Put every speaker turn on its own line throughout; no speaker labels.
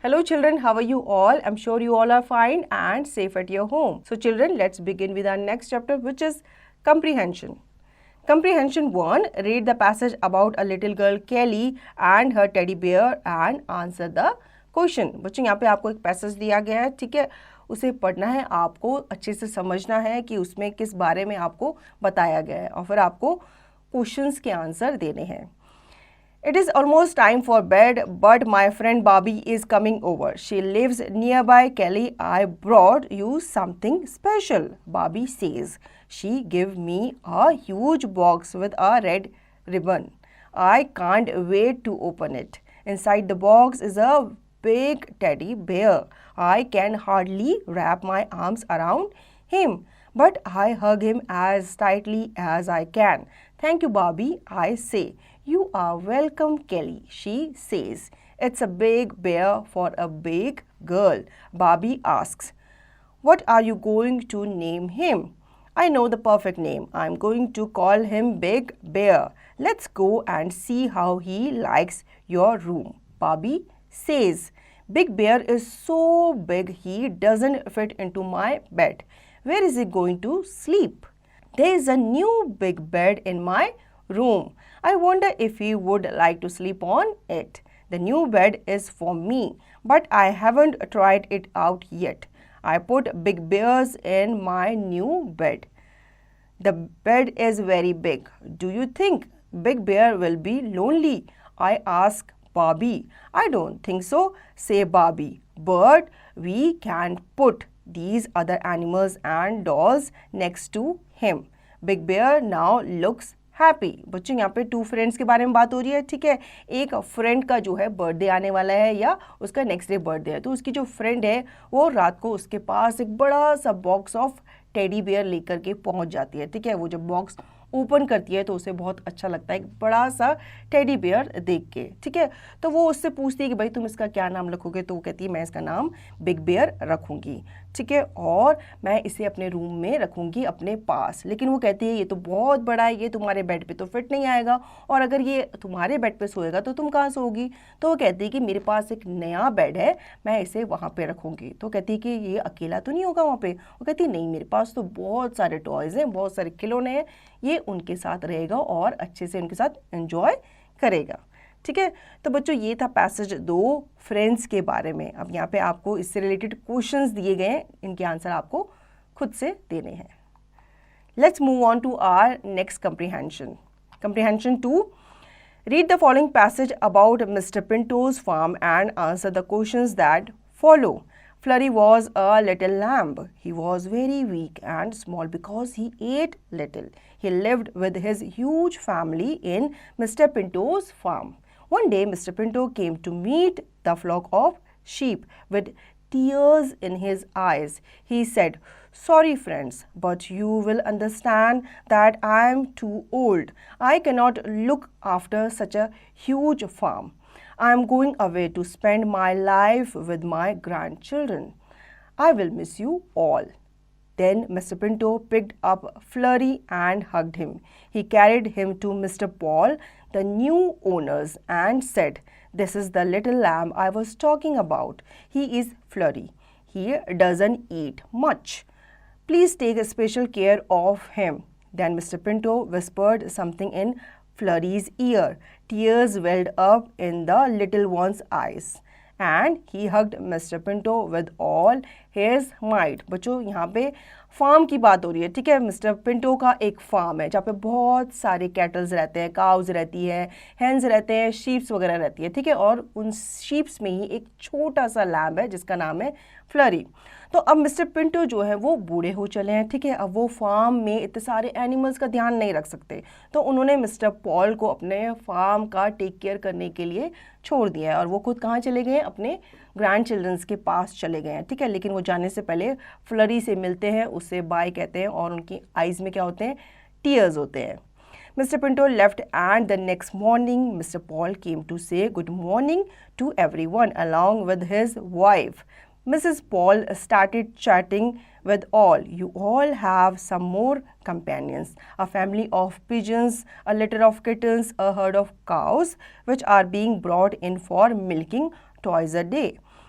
Hello children, how are you all? I'm sure you all are fine and safe at your home. So children, let's begin with our next chapter, which is comprehension. Comprehension 1, read the passage about a little girl Kelly and her teddy bear and answer the question. बच्चों यहाँ पे आपको एक passage दिया गया है, ठीक है, उसे पढ़ना है, आपको अच्छे से समझना है कि उसमें किस बारे में आपको बताया गया है और फिर आपको क्वेश्चंस के आंसर देने हैं. It is almost time for bed, but my friend Bobby is coming over. She lives nearby. Kelly, I brought you something special, Bobby says. She gave me a huge box with a red ribbon. I can't wait to open it. Inside the box is a big teddy bear. I can hardly wrap my arms around him, but I hug him as tightly as I can. Thank you, Bobby, I say. You are welcome, Kelly, she says. It's a big bear for a big girl. Bobby asks, what are you going to name him? I know the perfect name. I'm going to call him Big Bear. Let's go and see how he likes your room, Bobby says. Big Bear is so big he doesn't fit into my bed. Where is he going to sleep? There is a new big bed in my room. I wonder if he would like to sleep on it. The new bed is for me, but I haven't tried it out yet. I put Big Bears in my new bed. The bed is very big. Do you think Big Bear will be lonely? I ask Bobby. I don't think so, say Bobby. But we can put these other animals and dolls next to him. Big Bear now looks happy. बच्चों यहाँ पे 2 friends के बारे में बात हो रही है, ठीक है. एक फ्रेंड का जो है बर्थडे आने वाला है या उसका नेक्स्ट डे बर्थडे है, तो उसकी जो फ्रेंड है वो रात को उसके पास एक बड़ा सा बॉक्स ऑफ टेडी बेयर लेकर के पहुंच जाती है, ठीक है. वो जब बॉक्स ओपन करती है तो उसे बहुत अच्छा लगता है, एक बड़ा सा टेडी बेयर देख के, ठीक है. तो वो उससे पूछती है कि भाई तुम इसका क्या नाम रखोगे, तो वो कहती है मैं इसका नाम बिग बेयर रखूँगी, ठीक है, और मैं इसे अपने रूम में रखूँगी अपने पास. लेकिन वो कहती है ये तो बहुत बड़ा है, ये तुम्हारे बेड पे तो फिट नहीं आएगा, और अगर ये तुम्हारे बेड पे सोएगा तो तुम कहाँ सोओगी. तो वो कहती है कि मेरे पास एक नया बेड है, मैं इसे वहाँ पे रखूँगी. तो कहती है कि ये अकेला तो नहीं होगा वहाँ पे. वो कहती है नहीं, मेरे पास तो बहुत सारे टॉयज़ हैं, बहुत सारे खिलौने हैं, ये उनके साथ रहेगा और अच्छे से उनके साथ एंजॉय करेगा, ठीक है. तो बच्चों ये था पैसेज 2 फ्रेंड्स के बारे में. अब यहाँ पे आपको इससे रिलेटेड क्वेश्चंस दिए गए हैं, इनके आंसर आपको खुद से देने हैं. Let's move on to our next comprehension. Comprehension 2, read the following passage about mister Pinto's farm and answer the questions that follow. Flurry was a little lamb. He was very weak and small because he ate little. He lived with his huge family in Mr. Pinto's farm. One day, Mr. Pinto came to meet the flock of sheep with tears in his eyes. He said, "Sorry, friends, but you will understand that I am too old. I cannot look after such a huge farm. I am going away to spend my life with my grandchildren. I will miss you all." Then Mr. Pinto picked up Flurry and hugged him. He carried him to Mr. Paul, the new owners, and said, "This is the little lamb I was talking about. He is Flurry. He doesn't eat much. Please take special care of him." Then Mr. Pinto whispered something in Flurry's ear. Tears welled up in the little one's eyes, and he hugged Mr. Pinto with all his might. बच्चों यहाँ पे farm की बात हो रही है, ठीक है. मिस्टर पिंटो का एक फार्म है जहाँ पे बहुत सारे कैटल्स रहते हैं, काउज रहती है, हेन्स रहते हैं, शीप्स वगैरह रहती है, ठीक है. और उन शीप्स में ही एक छोटा सा लैम्ब है जिसका नाम है फ्लरी. तो अब मिस्टर पिंटो जो है वो बूढ़े हो चले हैं, ठीक है. अब वो फार्म में इतने सारे एनिमल्स का ध्यान नहीं रख सकते, तो उन्होंने मिस्टर पॉल को अपने फार्म का टेक केयर करने के लिए छोड़ दिया है और वो खुद कहाँ चले गए हैं, अपने ग्रैंड चिल्ड्रंस के पास चले गए हैं, ठीक है. लेकिन वो जाने से पहले फ्लरी से मिलते हैं, उससे बाय कहते हैं और उनकी आइज़ में क्या होते हैं, टीयर्स होते हैं. Mr. Pinto left, and the next morning Mr. Paul came to say good morning to everyone along with his wife. Mrs. Paul started chatting with all. "You all have some more companions, a family of pigeons, a litter of kittens, a herd of cows, which are being brought in for milking twice a day.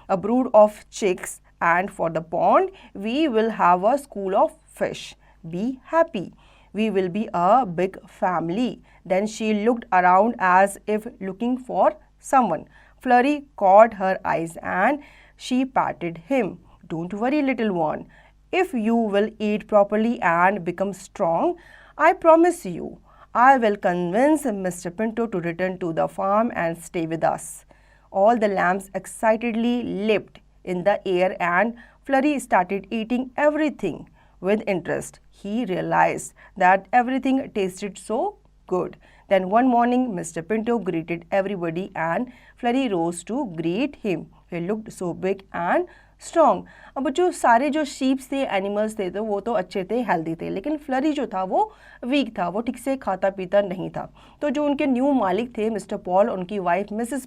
a brood of chicks, and for the pond we will have a school of fish. Be happy. We will be a big family. Then she looked around as if looking for someone. Flurry caught her eyes and she patted him. Don't worry, little one. If you will eat properly and become strong, I promise you, I will convince Mr. Pinto to return to the farm and stay with us. All the lambs excitedly leaped in the air and Flurry started eating everything with interest. He realized that everything tasted so good. Then one morning, Mr. Pinto greeted everybody and Flurry rose to greet him. He looked so big and strong. अब बच्चों सारे जो sheeps थे, animals थे, तो वो तो अच्छे थे, हेल्दी थे, लेकिन फ्लरी जो था वो वीक था, वो ठीक से खाता पीता नहीं था। तो जो उनके न्यू मालिक थे मिस्टर पॉल, उनकी वाइफ मिसेस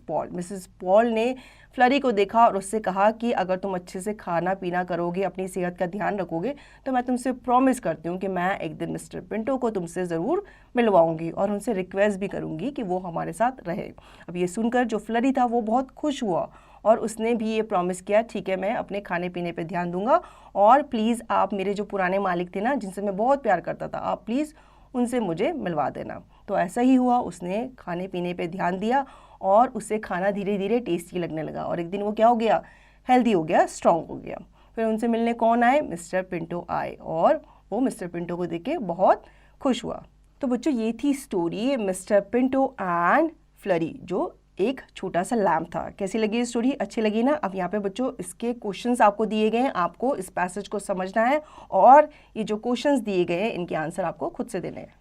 पॉल ने फ्लरी को देखा और उससे कहा कि अगर तुम अच्छे से खाना पीना करोगे, अपनी सेहत का ध्यान रखोगे, तो मैं तुमसे प्रॉमिस करती हूँ कि मैं एक दिन मिस्टर पिंटो को तुमसे ज़रूर मिलवाऊंगी और उनसे रिक्वेस्ट भी करूँगी कि वो हमारे साथ रहे। अब ये सुनकर जो फ्लरी था वो बहुत खुश हुआ और उसने भी ये प्रॉमिस किया, ठीक है मैं अपने खाने पीने पे ध्यान दूंगा और प्लीज़ आप मेरे जो पुराने मालिक थे ना, जिनसे मैं बहुत प्यार करता था, आप प्लीज़ उनसे मुझे मिलवा देना। तो ऐसा ही हुआ, उसने खाने पीने पे ध्यान दिया और उसे खाना धीरे धीरे टेस्टी लगने लगा और एक दिन वो क्या हो गया, हेल्दी हो गया, स्ट्रॉन्ग हो गया। फिर उनसे मिलने कौन आए, मिस्टर पिंटो आए और वो मिस्टर पिंटो को देख के बहुत खुश हुआ। तो बच्चों ये थी story mister Pinto and flurry, जो एक छोटा सा लैम्प था। कैसी लगी ये स्टोरी, अच्छी लगी ना। अब यहाँ पे बच्चों इसके क्वेश्चंस आपको दिए गए हैं, आपको इस पैसेज को समझना है और ये जो क्वेश्चंस दिए गए हैं इनके आंसर आपको खुद से देने हैं।